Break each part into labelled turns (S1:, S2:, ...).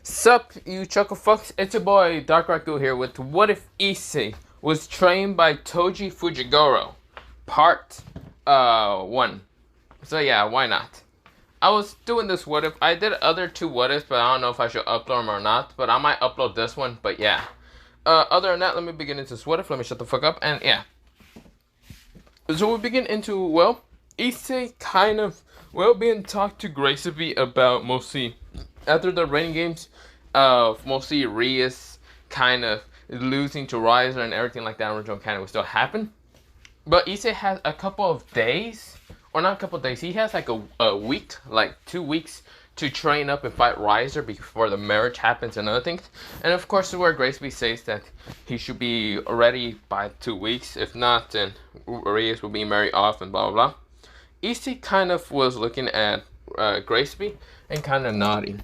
S1: Sup, you chuckle fucks? It's your boy Dark Raku here with What If Issei was trained by Toji Fujigoro, part 1. So yeah, why not? I was doing this what if. I did other two what ifs, but I don't know if I should upload them or not. But I might upload this one. But yeah. Other than that, let me begin into this what if. Let me shut the fuck up. And yeah. So we begin into, well, Issei kind of, being talked to Gracie about mostly after the rain games of mostly Rias kind of losing to Riser and everything like that original kind of would still happen. But Issei has a couple of days, or not a couple of days, he has like a week, like 2 weeks to train up and fight Riser before the marriage happens and other things. And of course, where Gracie says that he should be ready by 2 weeks. If not, then Rias will be married off and blah blah blah. Issei kind of was looking at Gracie and kind of nodding.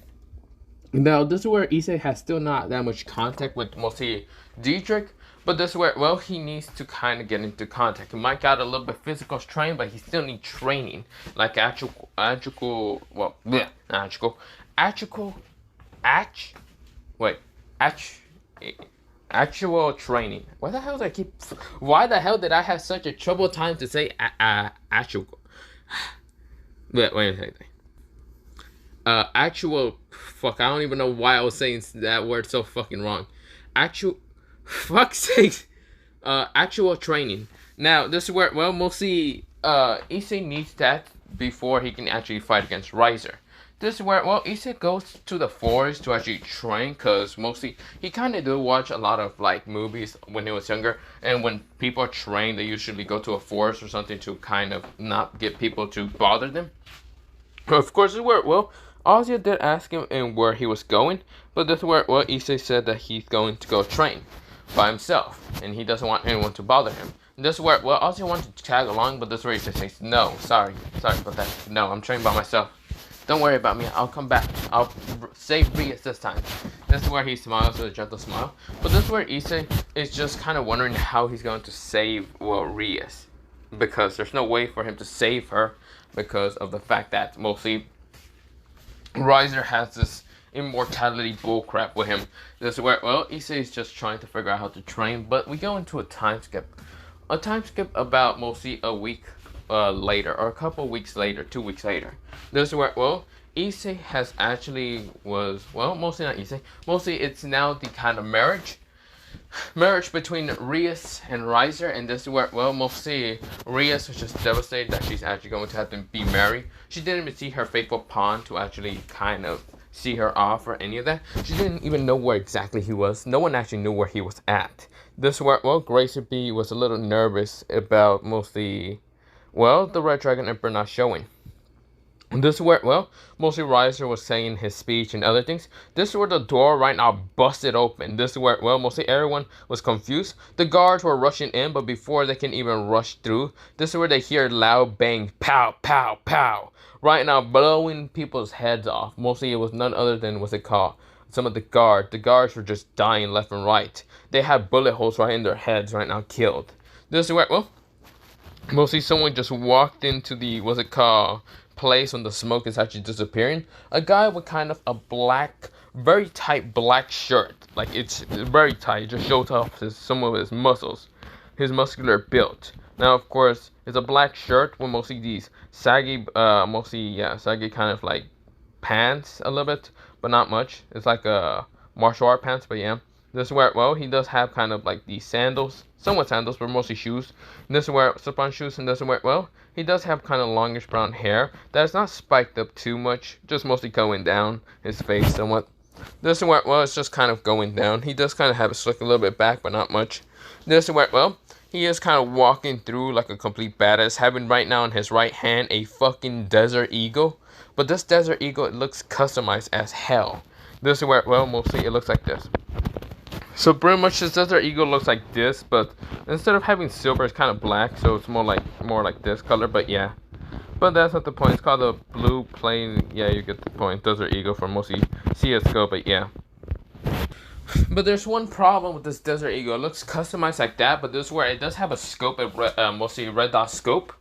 S1: Now, this is where Issei has still not that much contact with mostly Dietrich, but this is where, well, he needs to kind of get into contact. He might got a little bit physical trained, but he still needs training, like actual, actual training. Why the hell did I have such a trouble time to say actual? Wait a second. Actual, fuck, I don't even know why I was saying that word so fucking wrong. Fuck's sake, actual training. Now, this is where, well, mostly, Issei needs that before he can actually fight against Riser. This is where, well, Issei goes to the forest to actually train, because mostly, he kind of do watch a lot of, like, movies when he was younger, and when people train, they usually go to a forest or something to kind of not get people to bother them. Of course, this is where, well, Ozzy did ask him and where he was going, but this is where, well, Issei said that he's going to go train by himself, and he doesn't want anyone to bother him. And this is where, well, Ozzy wanted to tag along, but this is where Issei says, no, sorry about that. No, I'm training by myself. Don't worry about me, I'll come back. I'll save Rias this time. This is where he smiles with a gentle smile. But this is where Issei is just kind of wondering how he's going to save, well, Rias. Because there's no way for him to save her because of the fact that mostly Riser has this immortality bullcrap with him. This is where, well, Issei is just trying to figure out how to train, but we go into a time skip. A time skip about mostly a week later, or a couple weeks later, 2 weeks later. This is where, well, Issei has actually was, well, mostly not Issei, mostly it's now the kind of marriage between Rias and Riser, and this is where, well, mostly Rias was just devastated that she's actually going to have to be married. She didn't even see her faithful pawn to actually kind of see her off or any of that. She didn't even know where exactly he was. No one actually knew where he was at. This is where, well, Gracie B was a little nervous about mostly, well, the Red Dragon Emperor not showing. This is where, well, mostly Riser was saying his speech and other things. This is where the door right now busted open. This is where, well, mostly everyone was confused. The guards were rushing in, but before they can even rush through, this is where they hear loud bang, pow, pow, pow, right now blowing people's heads off. Mostly it was none other than, what's it called, some of the guards. The guards were just dying left and right. They had bullet holes right in their heads right now, killed. This is where, well, mostly someone just walked into the, what's it called, place when the smoke is actually disappearing. A guy with kind of a black, very tight black shirt. Like, it's very tight. It just shows off some of his muscles, his muscular build. Now, of course, it's a black shirt with mostly these saggy, saggy kind of like pants a little bit, but not much. It's like a martial art pants, but yeah. This is where, well, he does have kind of like these sandals, somewhat sandals, but mostly shoes. And this is where, slip-on shoes, and this is where, well, he does have kind of longish brown hair that's not spiked up too much, just mostly going down his face somewhat. This is where, well, it's just kind of going down. He does kind of have it slick a little bit back, but not much. This is where, well, he is kind of walking through like a complete badass, having right now in his right hand a fucking Desert Eagle. But this Desert Eagle, it looks customized as hell. This is where, well, mostly it looks like this. So pretty much this Desert Eagle looks like this, but instead of having silver, it's kind of black, so it's more like this color, but yeah. But that's not the point. It's called the blue plain. Yeah, you get the point. Desert Eagle for mostly CSGO, but yeah. But there's one problem with this Desert Eagle. It looks customized like that, but this is where it does have a scope, mostly red dot scope.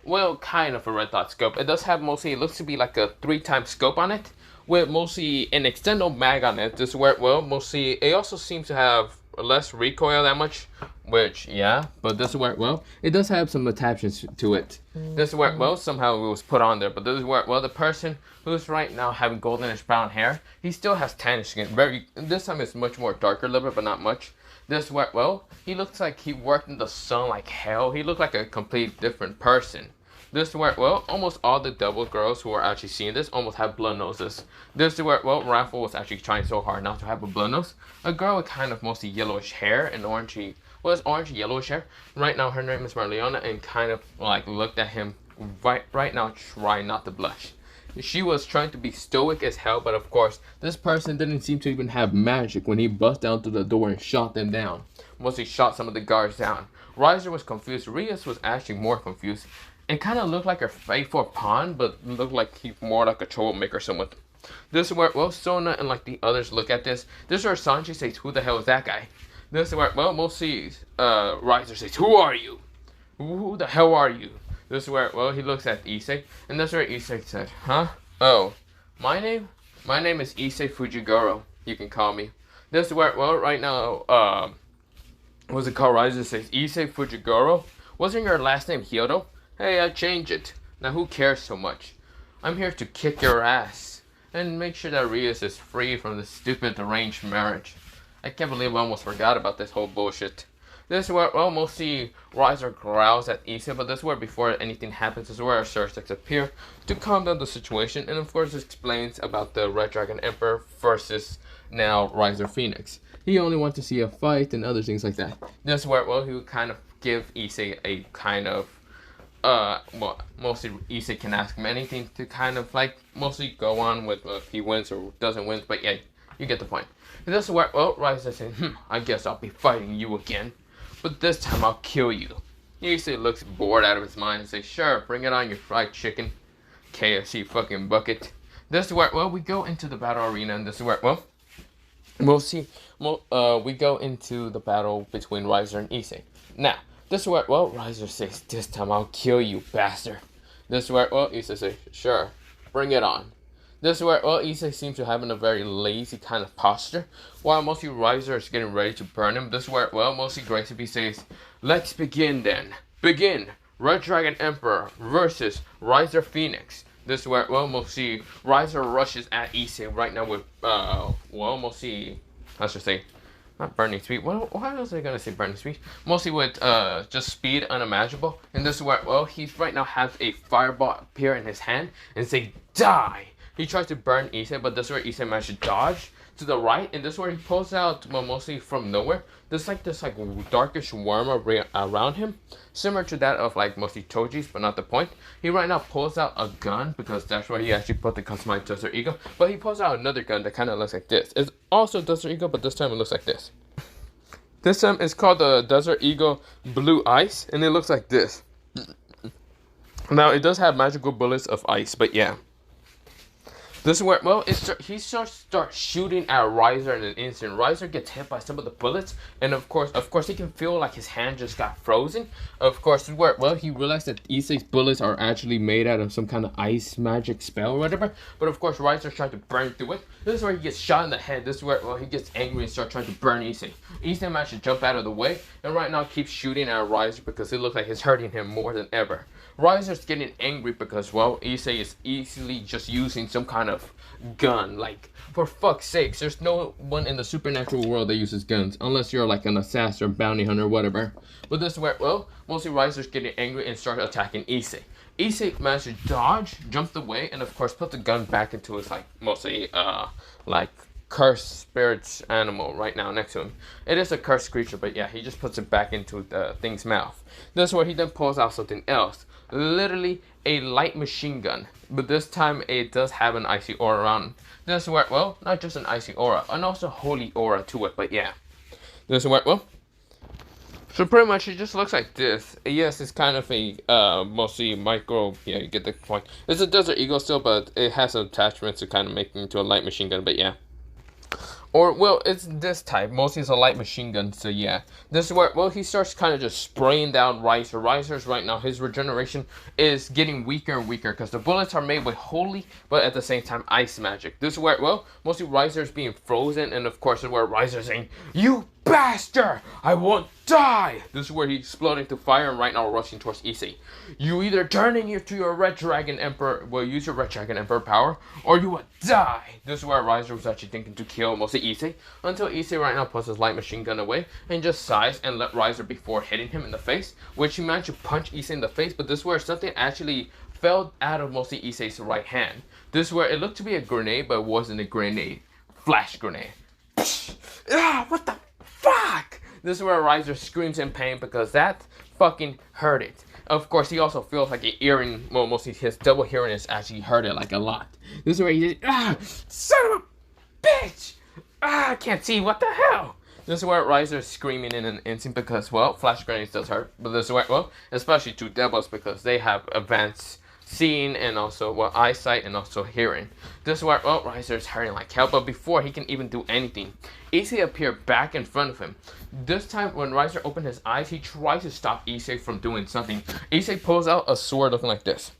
S1: Well, kind of a red dot scope. It does have mostly, it looks to be like a 3x scope on it. with mostly an external mag on it. This is where, well, mostly it also seems to have less recoil that much, which, yeah, but this is where, well, it does have some attachments to it. This is where, well, somehow it was put on there, but this is where, well, the person who's right now having goldenish brown hair, he still has tannish skin. This time it's much more darker a little bit, but not much. This is where, well, he looks like he worked in the sun like hell. He looked like a complete different person. This is where, well, almost all the double girls who are actually seeing this almost have blood noses. This is where, well, Raffle was actually trying so hard not to have a blood nose. A girl with kind of mostly yellowish hair and orangey, well, it's orange yellowish hair. Right now her name is Marleona, and kind of like looked at him right now trying not to blush. She was trying to be stoic as hell, but of course, this person didn't seem to even have magic when he bust down through the door and shot them down. Mostly shot some of the guards down. Riser was confused. Rias was actually more confused. It kind of looked like a faithful pawn, but looked like he more like a troublemaker someone. This is where, well, Sona and like the others look at this. This is where Sanji says, who the hell is that guy? This is where, well, mostly Riser says, who are you? Who the hell are you? This is where, well, he looks at Issei, and that's where Issei said, huh? Oh, my name is Issei Fujiguro, you can call me. This is where, well, right now, what's it called? Riser says, Issei Fujiguro? Wasn't your last name Hyodo? Hey, I changed it. Now who cares so much? I'm here to kick your ass, and make sure that Rias is free from this stupid arranged marriage. I can't believe I almost forgot about this whole bullshit. This is where, well, mostly Riser growls at Issei, but this is where before anything happens, this is where Sursex appear to calm down the situation, and of course explains about the Red Dragon Emperor versus now Riser Phoenix. He only wants to see a fight and other things like that. This is where, well, he would kind of give Issei a kind of, well, mostly Issei can ask him anything to kind of like mostly go on with if he wins or doesn't win, but yeah, you get the point. And this is where, well, Riser says, I guess I'll be fighting you again. But this time I'll kill you. Issei looks bored out of his mind and says, sure, bring it on, you fried chicken. KFC fucking bucket. This is where, well, we go into the battle arena, and this is where, well, we'll see. We go into the battle between Riser and Issei. Now, this is where, well, Riser says, this time I'll kill you, bastard. This is where, well, Issei says, sure, bring it on. This is where, well, Issei seems to have in a very lazy kind of posture, while mostly Riser is getting ready to burn him. This is where, well, mostly Gracie says, let's begin then. Begin! Red Dragon Emperor versus Riser Phoenix. This is where, well, mostly Riser rushes at Issei right now with, well, mostly, let's just say, not burning speed. Why was I gonna say burning speed? Mostly with just speed unimaginable. And this is where, well, he's right now has a fireball appear in his hand and say, die! He tries to burn Issei, but this is where Issei managed to dodge to the right, and this is where he pulls out, well, mostly from nowhere. There's like this like darkish worm around him, similar to that of like mostly Toji's, but not the point. He right now pulls out a gun because that's where he actually put the customized Desert Eagle. But he pulls out another gun that kind of looks like this. It's also Desert Eagle, but this time it looks like this. This time it's called the Desert Eagle Blue Ice, and it looks like this. Now it does have magical bullets of ice, but yeah. This is where, well, he starts shooting at Riser in an instant. Riser gets hit by some of the bullets, and of course, he can feel like his hand just got frozen. Of course, this is where, well, he realized that Issei's bullets are actually made out of some kind of ice magic spell or whatever. But of course, Riser's trying to burn through it. This is where he gets shot in the head. This is where, well, he gets angry and starts trying to burn Issei. Issei managed to jump out of the way, and right now keeps shooting at Riser because it looks like it's hurting him more than ever. Riser's getting angry because, well, Issei is easily just using some kind of gun. Like, for fuck's sakes, there's no one in the supernatural world that uses guns, unless you're like an assassin or bounty hunter or whatever. But this is where, well, mostly Riser's getting angry and starts attacking Issei. Issei managed to dodge, jumped away, and of course put the gun back into his, like, mostly, like, cursed spirits animal right now next to him. It is a cursed creature, but yeah, he just puts it back into the thing's mouth. This is where he then pulls out something else. Literally a light machine gun, but this time it does have an icy aura around it. This is where, well, not just an icy aura, and also holy aura to it, but yeah. This is where, well, so pretty much it just looks like this. Yes, it's kind of a mostly micro, yeah, you get the point. It's a Desert Eagle still, but it has some attachments to kind of make it into a light machine gun, but yeah. Or, well, it's this type. Mostly it's a light machine gun, so yeah. This is where, well, he starts kind of just spraying down Riser. Riser's right now, his regeneration is getting weaker and weaker because the bullets are made with holy, but at the same time, ice magic. This is where, well, mostly Riser's being frozen, and of course, this is where Riser's saying, "You bastard! I won't die!" This is where he exploded into fire and right now rushing towards Issei. You either turn into your Red Dragon Emperor, well, use your Red Dragon Emperor power, or you will die. This is where Riser was actually thinking to kill mostly Issei, until Issei right now puts his light machine gun away and just sighs and let Riser before hitting him in the face, which he managed to punch Issei in the face, but this is where something actually fell out of mostly Issei's right hand. This is where it looked to be a grenade, but it wasn't a grenade. Flash grenade. Ah, what the fuck? This is where Riser screams in pain because that fucking hurt it. Of course, he also feels like an hearing, well, mostly his double hearing is actually hurt it like a lot. This is where he did, son of a bitch! I can't see, what the hell? This is where Riser is screaming in an instant because, well, flash grenades does hurt. But this is where, well, especially to devils because they have advanced seeing and also, well, eyesight and also hearing. This is where, well, Riser is hurting like hell, but before he can even do anything, Issei appeared back in front of him. This time, when Riser opened his eyes, he tries to stop Issei from doing something. Issei pulls out a sword looking like this.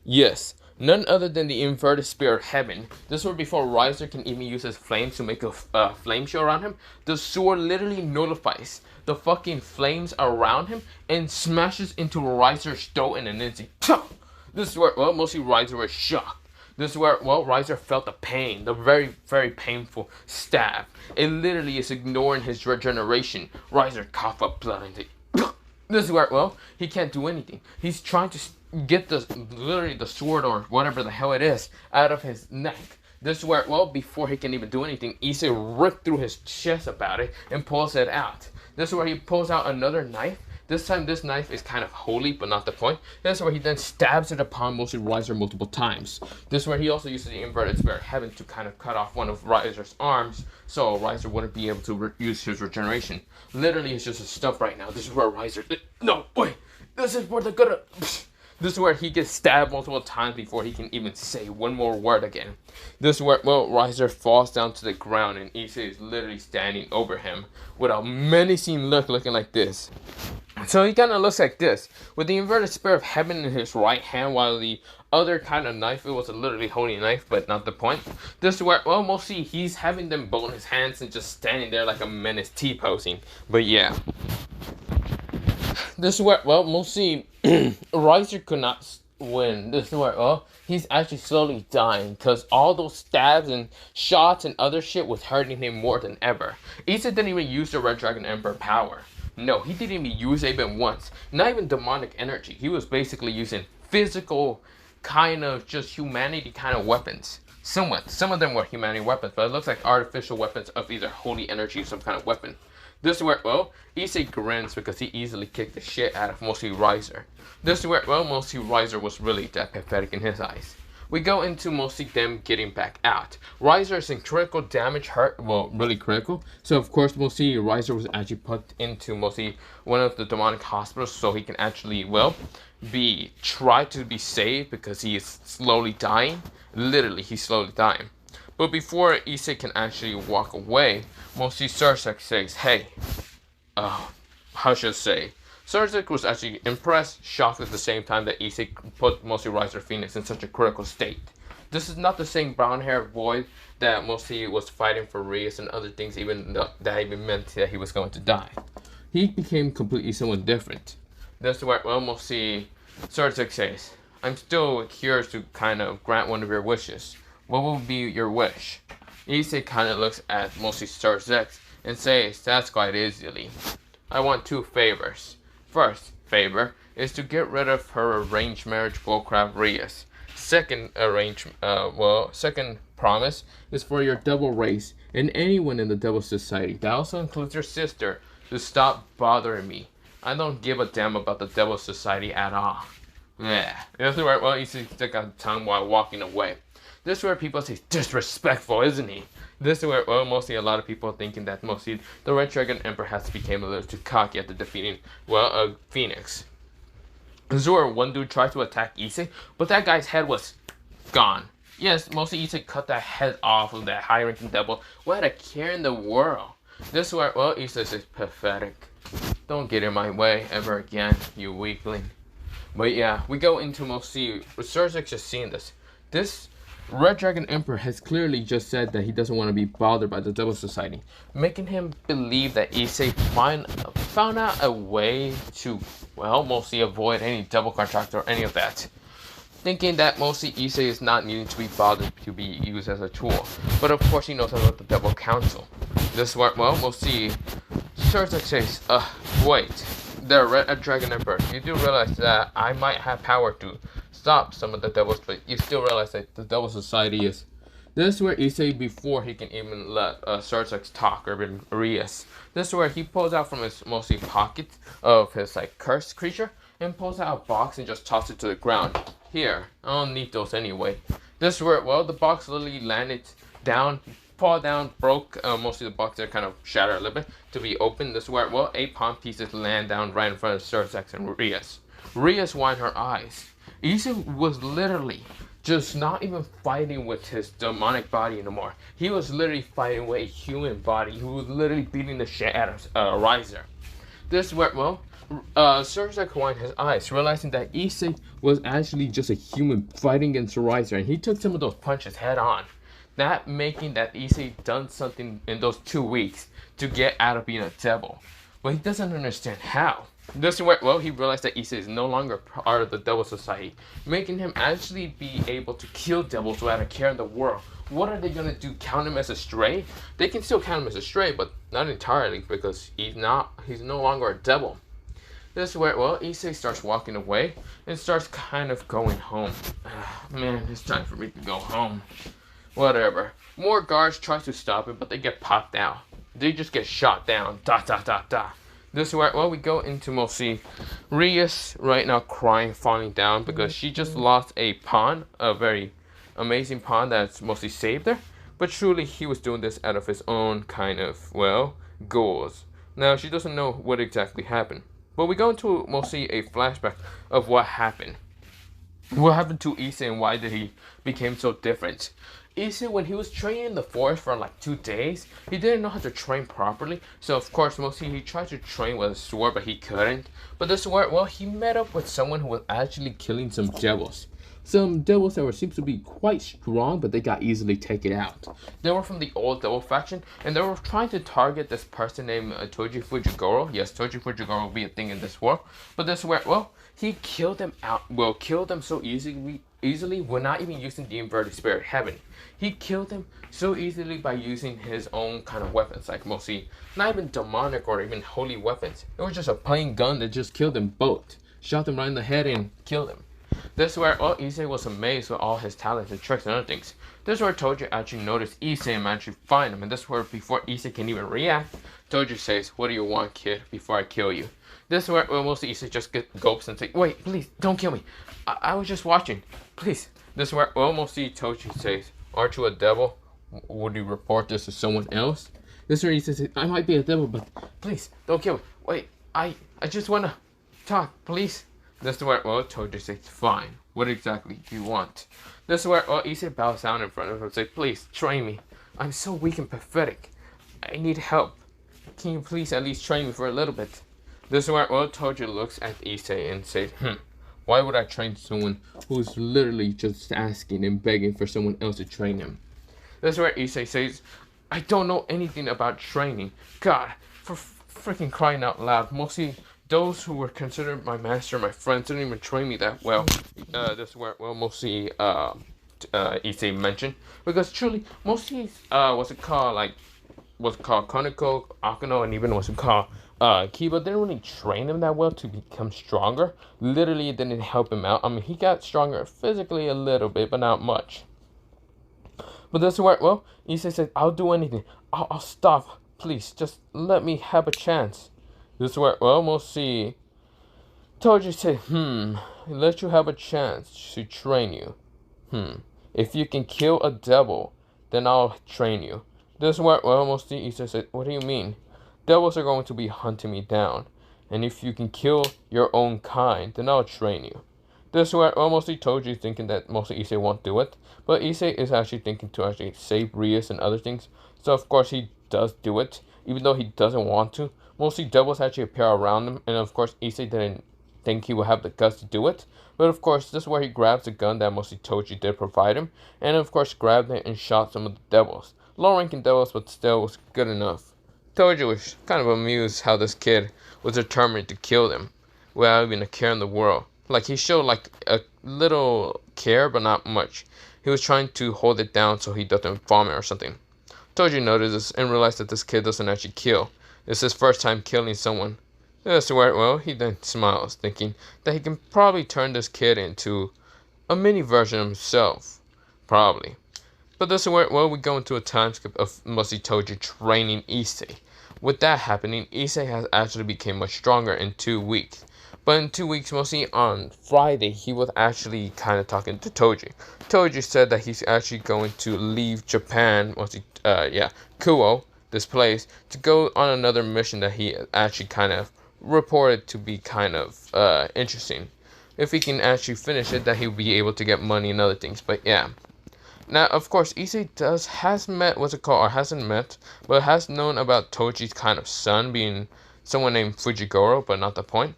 S1: Yes, none other than the inverted spear of heaven. This was before Riser can even use his flames to make a flame show around him. The sword literally nullifies the fucking flames around him and smashes into Riser's throat in an instant. This is where, well, mostly Riser was shocked. This is where, well, Riser felt the pain, the very, very painful stab. It literally is ignoring his regeneration. Riser coughed up blood into this is where, well, he can't do anything. He's trying to get the, literally the sword or whatever the hell it is out of his neck. This is where, well, before he can even do anything, Issei ripped through his chest about it and pulls it out. This is where he pulls out another knife. This time, this knife is kind of holy, but not the point. This is where he then stabs it upon mostly Riser multiple times. This is where he also uses the inverted spear of heaven to kind of cut off one of Riser's arms, so Riser wouldn't be able to use his regeneration. Literally, it's just a stump right now. This is where Riser... No, wait! This is where the good... This is where he gets stabbed multiple times before he can even say one more word again. This is where, well, Riser falls down to the ground and Issei is literally standing over him with a menacing look looking like this. So he kind of looks like this, with the inverted spear of heaven in his right hand, while the other kind of knife, it was a literally holy knife, but not the point. This is where, well, mostly he's having them both in his hands and just standing there like a menace T-posing. But yeah. This is where, well, mostly Riser could not win. This is where, well, he's actually slowly dying because all those stabs and shots and other shit was hurting him more than ever. Issei didn't even use the Red Dragon Emperor power. No, he didn't even use it even once. Not even demonic energy. He was basically using physical kind of just humanity kind of weapons. Somewhat. Some of them were humanity weapons, but it looks like artificial weapons of either holy energy or some kind of weapon. This is where, well, Issei grins because he easily kicked the shit out of mostly Riser. This is where, well, mostly Riser was really that pathetic in his eyes. We go into mostly them getting back out. Riser is in critical damage, hurt, well, really critical. So, of course, mostly Riser was actually put into mostly one of the demonic hospitals so he can actually, well, try to be saved because he is slowly dying. Literally, he's slowly dying. But before Issei can actually walk away, mostly Sursak says, hey, how should I say? Sursak was actually impressed, shocked at the same time that Issei put mostly Riser Phoenix in such a critical state. This is not the same brown-haired boy that mostly was fighting for Rias and other things, even that even meant that he was going to die. He became completely someone different. That's where, well, mostly Sursak says, I'm still here to kind of grant one of your wishes. What will be your wish? Issei kind of looks at mostly Sursak and says, that's quite easily. I want 2 favors. First favor is to get rid of her arranged marriage bullcrap Rias. Second second promise is for your double race and anyone in the double society, that also includes your sister, to stop bothering me. I don't give a damn about the devil society at all. Yeah, that's where, well, Issei stuck out the tongue while walking away. This is where people say disrespectful, isn't he? This is where, well, mostly a lot of people thinking that mostly the Red Dragon Emperor has become a little too cocky after defeating, well, Phoenix. This is where one dude tried to attack Issei, but that guy's head was gone. Yes, mostly Issei cut that head off of that high-ranking devil. What a care in the world. This is where, well, Issei is pathetic. Don't get in my way ever again, you weakling. But yeah, we go into mostly Surgex just seeing this. This Red Dragon Emperor has clearly just said that he doesn't want to be bothered by the Devil Society, making him believe that Issei found out a way to, well, mostly avoid any devil contract or any of that. Thinking that mostly Issei is not needing to be bothered to be used as a tool. But of course he knows about the Devil Council. This is where, well, we'll see. Surgex says, wait. The Red Dragon Emperor, you do realize that I might have power to stop some of the devils, but you still realize that the Devil Society is. This is where Issei, before he can even let Surgex talk or even Rias. This is where he pulls out from his mostly pocket of his like cursed creature and pulls out a box and just tosses it to the ground. Here, I don't need those anyway. This is where, well, the box literally landed down, fall down, broke. Mostly the box there kind of shattered a little bit to be open. This is where, well, 8 pawn pieces land down right in front of Surgex and Rias. Rias widened her eyes. Issei was literally just not even fighting with his demonic body anymore. He was literally fighting with a human body who was literally beating the shit out of Riser. This is where, well, Surgex widened his eyes, realizing that Issei was actually just a human fighting against Riser, and he took some of those punches head on. That making that Issei done something in those 2 weeks to get out of being a devil. But he doesn't understand how. This is where, well, he realized that Issei is no longer part of the Devil Society, making him actually be able to kill devils without a care in the world. What are they gonna do? Count him as a stray? They can still count him as a stray, but not entirely, because he's no longer a devil. This is where, well, Issei starts walking away and starts kind of going home. Man, it's time for me to go home. Whatever. More guards try to stop it, but they get popped out. They just get shot down. This is where, well, we go into mostly Rias right now crying, falling down because she just lost a pawn, a very amazing pawn that's mostly saved her. But truly, he was doing this out of his own kind of, well, goals. Now, she doesn't know what exactly happened. But we go into mostly a flashback of what happened. What happened to Issei and why did he became so different? Issei, when he was training in the forest for like 2 days, he didn't know how to train properly. So of course, mostly he tried to train with a sword, but he couldn't. But this sword, well, he met up with someone who was actually killing some devils. Some devils that seemed to be quite strong, but they got easily taken out. They were from the old devil faction, and they were trying to target this person named Toji Fujigoro. Yes, Toji Fujigoro will be a thing in this war. But this where, well, he killed them out. Well, killed them so easily when not even using the inverted spirit heaven. He killed them so easily by using his own kind of weapons, like mostly not even demonic or even holy weapons. It was just a plain gun that just killed them both. Shot them right in the head and killed them. This is where, well, Issei was amazed with all his talents and tricks and other things. This is where Toji actually noticed Issei and actually find him. And this is where, before Issei can even react, Toji says, "What do you want, kid, before I kill you?" This is where, well, mostly Issei just gulps and says, "Wait, please, don't kill me. I was just watching. Please." This is where, well, mostly Toji says, "Aren't you a devil? Would you report this to someone else?" This is where Issei says, "I might be a devil, but please, don't kill me. Wait, I just want to talk, please." This is where, well, Toji says, "Fine. What exactly do you want?" This is where, well, Issei bows down in front of him and says, "Please, train me. I'm so weak and pathetic. I need help. Can you please at least train me for a little bit?" This is where, well, Toji looks at Issei and says, "Why would I train someone who's literally just asking and begging for someone else to train him?" This is where Issei says, "I don't know anything about training. God, for freaking crying out loud. Mostly those who were considered my master, my friends, didn't even train me that well." This is where, well, mostly Issei mentioned, because truly, mostly what's it called, Koneko, Akano, and even what's it called, Kiba didn't really train him that well to become stronger. Literally, it didn't help him out. I mean, he got stronger physically a little bit, but not much. But this is where, well, Issei said, "I'll do anything. I'll stop. Please, just let me have a chance." This is where, well, we'll see. Toji said, "Let you have a chance to train you. If you can kill a devil, then I'll train you." This is where, well, we'll see. Issei said, "What do you mean? Devils are going to be hunting me down. And if you can kill your own kind, then I'll train you." This is where mostly Toji thinking that mostly Issei won't do it, but Issei is actually thinking to actually save Rias and other things. So of course he does do it, even though he doesn't want to. Mostly devils actually appear around him, and of course Issei didn't think he would have the guts to do it. But of course this is where he grabs the gun that mostly Toji did provide him, and of course grabbed it and shot some of the devils. Low-ranking devils, but still was good enough. Toji was kind of amused how this kid was determined to kill them without even a care in the world. Like, he showed like a little care, but not much. He was trying to hold it down so he doesn't vomit or something. Toji noticed this and realized that this kid doesn't actually kill. It's his first time killing someone. That's where, well, he then smiles, thinking that he can probably turn this kid into a mini version of himself. Probably. But this is where, well, we go into a time skip of mostly Toji training Issei. With that happening, Issei has actually become much stronger in 2 weeks. But in 2 weeks, mostly on Friday, he was actually kind of talking to Toji. Toji said that he's actually going to leave Japan, mostly, Kuo, this place, to go on another mission that he actually kind of reported to be kind of interesting. If he can actually finish it, that he'll be able to get money and other things. But yeah. Now, of course, Issei hasn't met, but has known about Toji's kind of son being someone named Fujigoro, but not the point.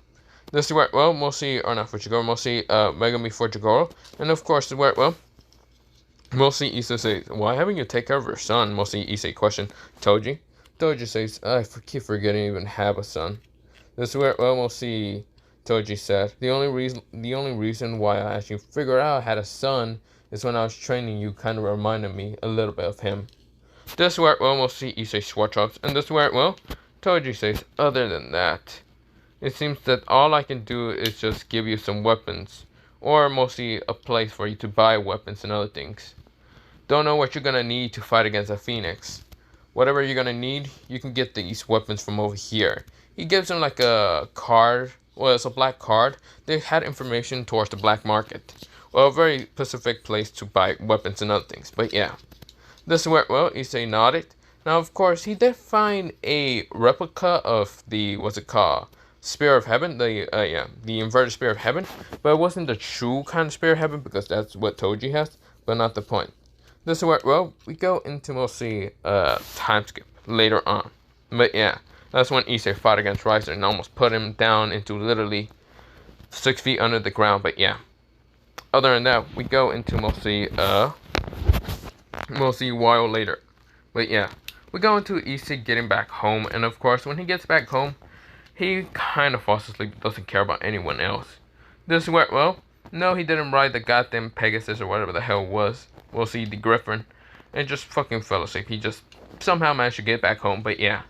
S1: This is where, well, mostly, or not Fujigoro, mostly, Megami Fujigoro, and of course, where, well, mostly Issei says, why haven't you take care of your son? Mostly Issei questioned Toji. Toji says, I keep forgetting to even have a son. This is where, well, mostly Toji said, the only reason why I actually figured out I had a son is when I was training you kind of reminded me a little bit of him. This is where, well, mostly Issei swatch and this is where, well, Toji says, other than that, it seems that all I can do is just give you some weapons, or mostly a place for you to buy weapons and other things. Don't know what you're gonna need to fight against a phoenix. Whatever you're gonna need, you can get these weapons from over here. He gives him like a card, well, it's a black card. They had information towards the black market. Well, a very specific place to buy weapons and other things, but yeah. This is where, well, Issei nodded. Now, of course, he did find a replica of the, what's it called? Spear of Heaven, the inverted Spear of Heaven, but it wasn't the true kind of Spear of Heaven because that's what Toji has, but not the point. This is where, well, we go into mostly time skip later on, but yeah, that's when Issei fought against Riser and almost put him down into literally 6 feet under the ground, but yeah. Other than that, we go into mostly a while later, but yeah, we go into Issei getting back home, and of course, when he gets back home, he kind of falls asleep, doesn't care about anyone else. This is where, well, no, he didn't ride the goddamn Pegasus or whatever the hell it was. We'll see, the Griffin. And just fucking fell asleep. He just somehow managed to get back home, but yeah.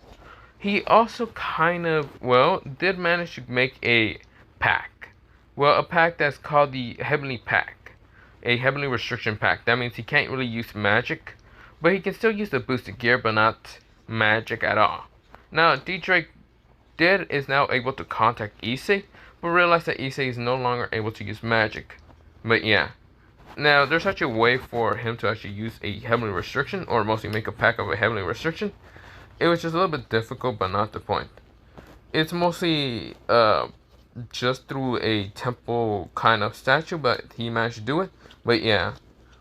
S1: He also kind of, well, did manage to make a pack. Well, a pack that's called the Heavenly Pack. A Heavenly Restriction Pack. That means he can't really use magic, but he can still use the boosted gear, but not magic at all. Now, D-Drake is now able to contact Issei, but realize that Issei is no longer able to use magic. But yeah. Now, there's such a way for him to actually use a Heavenly Restriction, or mostly make a pack of a Heavenly Restriction. It was just a little bit difficult, but not the point. It's mostly just through a temple kind of statue, but he managed to do it. But yeah,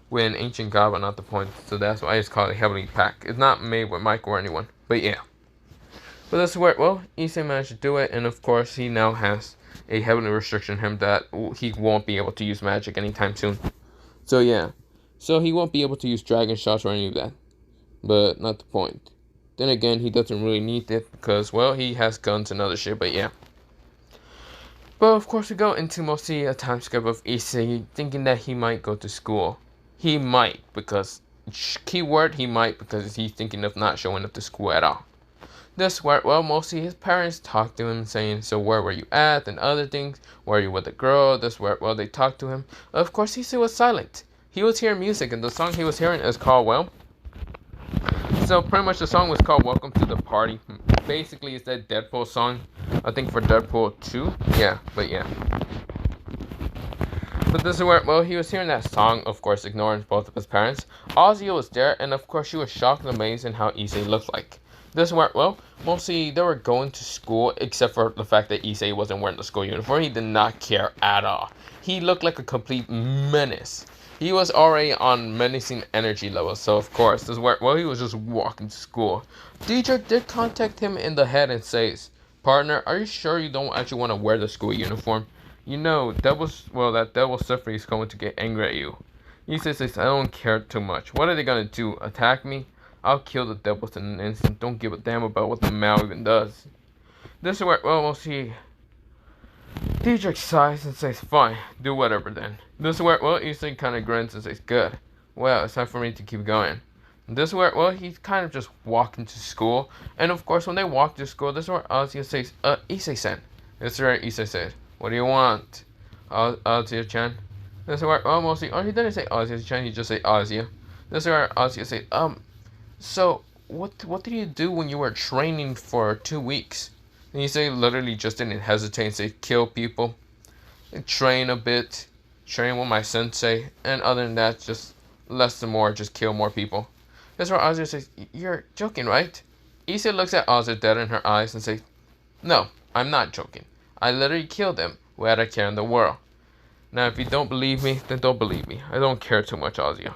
S1: with an ancient god, but not the point. So that's why it's called a Heavenly Pack. It's not made with Mike or anyone, but yeah. But that's where, well, Issei managed to do it, and of course he now has a Heavenly Restriction him that he won't be able to use magic anytime soon. So yeah, so he won't be able to use dragon shots or any of that, but not the point. Then again, he doesn't really need it because, well, he has guns and other shit, but yeah. But of course we go into mostly a time skip of Issei thinking that he might go to school. He might, because, keyword he might, because he's thinking of not showing up to school at all. This where, well, mostly his parents talked to him saying, so where were you at, and other things, were you with a girl, this where, well, they talked to him. Of course, Issei was silent. He was hearing music, and the song he was hearing is called, well, so pretty much the song was called Welcome to the Party. Basically, it's that Deadpool song, I think for Deadpool 2, yeah, but yeah. But this is where, well, he was hearing that song, of course, ignoring both of his parents. Ozzy was there, and of course, she was shocked and amazed in how Issei looked like. This is where, well, mostly they were going to school, except for the fact that Issei wasn't wearing the school uniform. He did not care at all. He looked like a complete menace. He was already on menacing energy levels, so of course, this is where, well, he was just walking to school. Teacher did contact him in the head and says, "Partner, are you sure you don't actually want to wear the school uniform? You know, that devil Sifri is going to get angry at you." He says, "I don't care too much. What are they gonna do? Attack me? I'll kill the devils in an instant. Don't give a damn about what the Mao even does." This is where, well, we'll see. Dietrich sighs and says, "Fine, do whatever then." This is where, well, Issei kind of grins and says, "Good. Well, it's time for me to keep going." This is where, well, he's kind of just walking to school. And of course, when they walk to school, this is where Ozzy says, Issei-san." This is where Issei says, "What do you want, Ozzy-chan?" This is where, oh, mostly, oh, he didn't say Ozzy-chan, he just said Ozzy. This is where Ozzy says, "So, what did you do when you were training for 2 weeks?" And Issei literally just didn't hesitate and say, "Kill people, train a bit, train with my sensei, and other than that, just less and more, just kill more people." That's where Ozzy says, "You're joking, right?" Issei looks at Ozzy dead in her eyes and says, "No, I'm not joking. I literally killed them who had a care in the world. Now, if you don't believe me, then don't believe me. I don't care too much, Ozzy."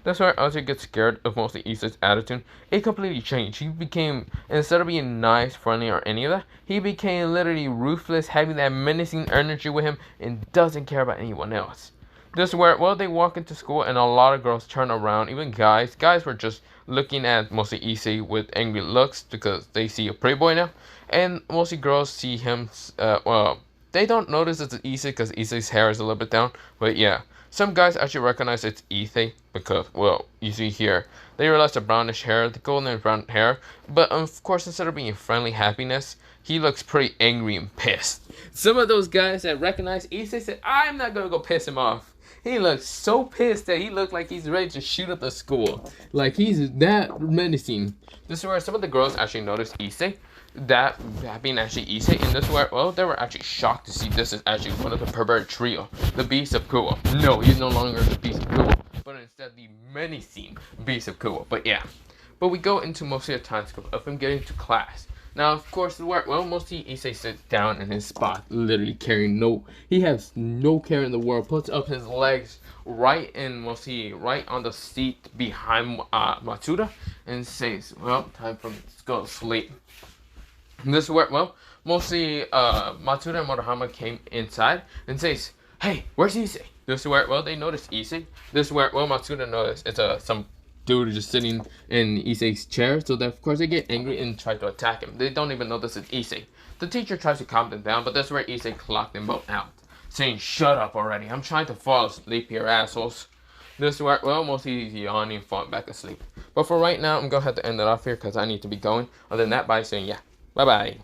S1: That's where Ozzy gets scared of mostly Issei's attitude. It completely changed. He became, instead of being nice, friendly, or any of that, he became literally ruthless, having that menacing energy with him, and doesn't care about anyone else. This is where, well, they walk into school, and a lot of girls turn around, even guys. Guys were just looking at mostly Issei with angry looks because they see a pretty boy now. And mostly girls see him, well, they don't notice it's Issei because Issei's hair is a little bit down. But yeah, some guys actually recognize it's Issei because, well, you see here, they realize the brownish hair, the golden brown hair. But of course, instead of being friendly happiness, he looks pretty angry and pissed. Some of those guys that recognize Issei said, "I'm not going to go piss him off." He looks so pissed that he looked like he's ready to shoot up the school. Like, he's that menacing. This is where some of the girls actually noticed Issei. That being actually Issei. And this is where, well, they were actually shocked to see this is actually one of the pervert trio. The Beast of Kuo. No, he's no longer the Beast of Kuo, but instead the menacing Beast of Kuo. But yeah. But we go into mostly a time scope of him getting to class. Now, of course, well, mostly Issei sits down in his spot, literally he has no care in the world, puts up his legs right on the seat behind Matsuda, and says, "Well, time for me to go to sleep." And this is where, well, mostly Matsuda and Motohama came inside and says, "Hey, where's Issei?" This is where, well, they noticed Issei. This is where, well, Matsuda noticed it's some dude just sitting in Issei's chair, so that of course they get angry and try to attack him. They don't even know this is Issei. The teacher tries to calm them down, but that's where Issei clocked them both out, saying, "Shut up already, I'm trying to fall asleep here, assholes." This is where, well, mostly he's yawning, falling back asleep. But for right now, I'm gonna have to end it off here because I need to be going. Other than that, by saying, yeah, bye bye.